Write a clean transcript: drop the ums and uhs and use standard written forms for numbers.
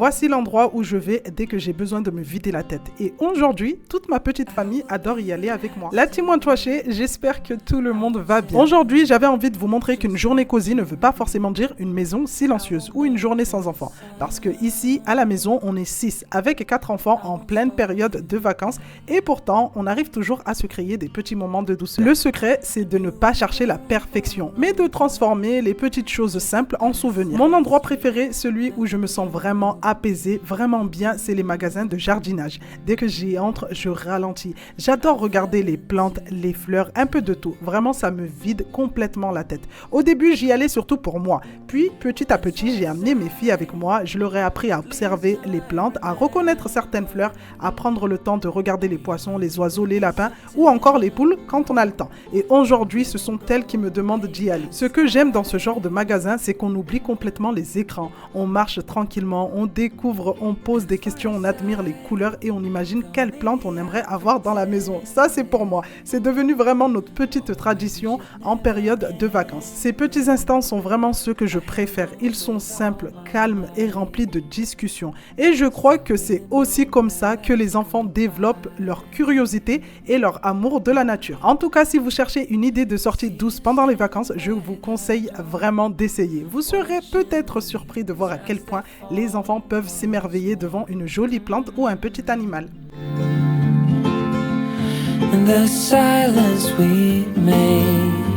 Voici l'endroit où je vais dès que j'ai besoin de me vider la tête. Et aujourd'hui, toute ma petite famille adore y aller avec moi. La team Wantwaché, j'espère que tout le monde va bien. Aujourd'hui, j'avais envie de vous montrer qu'une journée cosy ne veut pas forcément dire une maison silencieuse ou une journée sans enfants. Parce que ici, à la maison, on est 6 avec 4 enfants en pleine période de vacances. Et pourtant, on arrive toujours à se créer des petits moments de douceur. Le secret, c'est de ne pas chercher la perfection, mais de transformer les petites choses simples en souvenirs. Mon endroit préféré, celui où je me sens vraiment apaisée, vraiment bien, c'est les magasins de jardinage. Dès que j'y entre, je ralentis. J'adore regarder les plantes, les fleurs, un peu de tout. Vraiment, ça me vide complètement la tête. Au début, j'y allais surtout pour moi. Puis, petit à petit, j'ai amené mes filles avec moi. Je leur ai appris à observer les plantes, à reconnaître certaines fleurs, à prendre le temps de regarder les poissons, les oiseaux, les lapins ou encore les poules quand on a le temps. Et aujourd'hui, ce sont elles qui me demandent d'y aller. Ce que j'aime dans ce genre de magasin, c'est qu'on oublie complètement les écrans. On marche tranquillement, on découvre, on pose des questions, on admire les couleurs et on imagine quelles plantes on aimerait avoir dans la maison. Ça, c'est pour moi. C'est devenu vraiment notre petite tradition en période de vacances. Ces petits instants sont vraiment ceux que je préfère. Ils sont simples, calmes et remplis de discussions. Et je crois que c'est aussi comme ça que les enfants développent leur curiosité et leur amour de la nature. En tout cas, si vous cherchez une idée de sortie douce pendant les vacances, je vous conseille vraiment d'essayer. Vous serez peut-être surpris de voir à quel point les enfants peuvent s'émerveiller devant une jolie plante ou un petit animal. And the silence we made